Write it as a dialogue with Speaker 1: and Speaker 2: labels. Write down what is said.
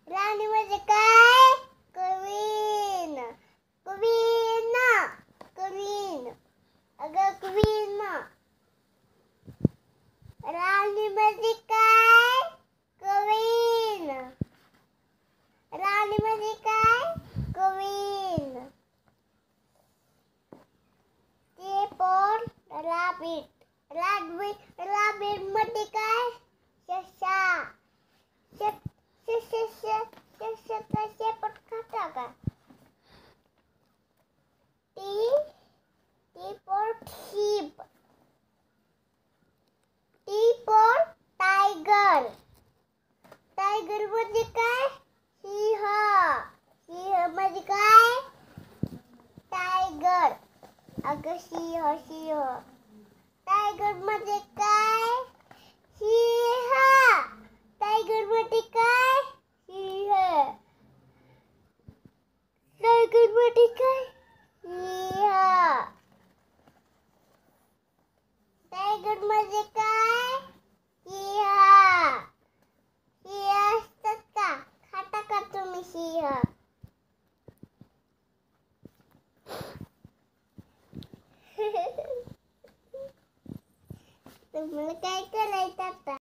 Speaker 1: राणी म्हणजे काय? Queen. Queen. Queen. अगं क्वीन. राणी म्हणजे काय? क्वीन. राणी म्हणजे काय? क्वीन. ते पण रॅबिट. रॅबिट म्हणजे काय? ससा. ससा शेपट खाता का? T for sheep. T for tiger. Tiger म्हणजे काय? सिंह. सिंह म्हणजे काय? टायगर. अगं सिंह. टायगर म्हणजे काय? सिंह. टायगर म्हणजे काय? सिंह. टायगर म्हणजे काय? सिंह. टायगर म्हणजे काय? सिंह. सिंह असतात का? खाता का तुम्ही सिंह? तुम्हाला काय करायचं आता?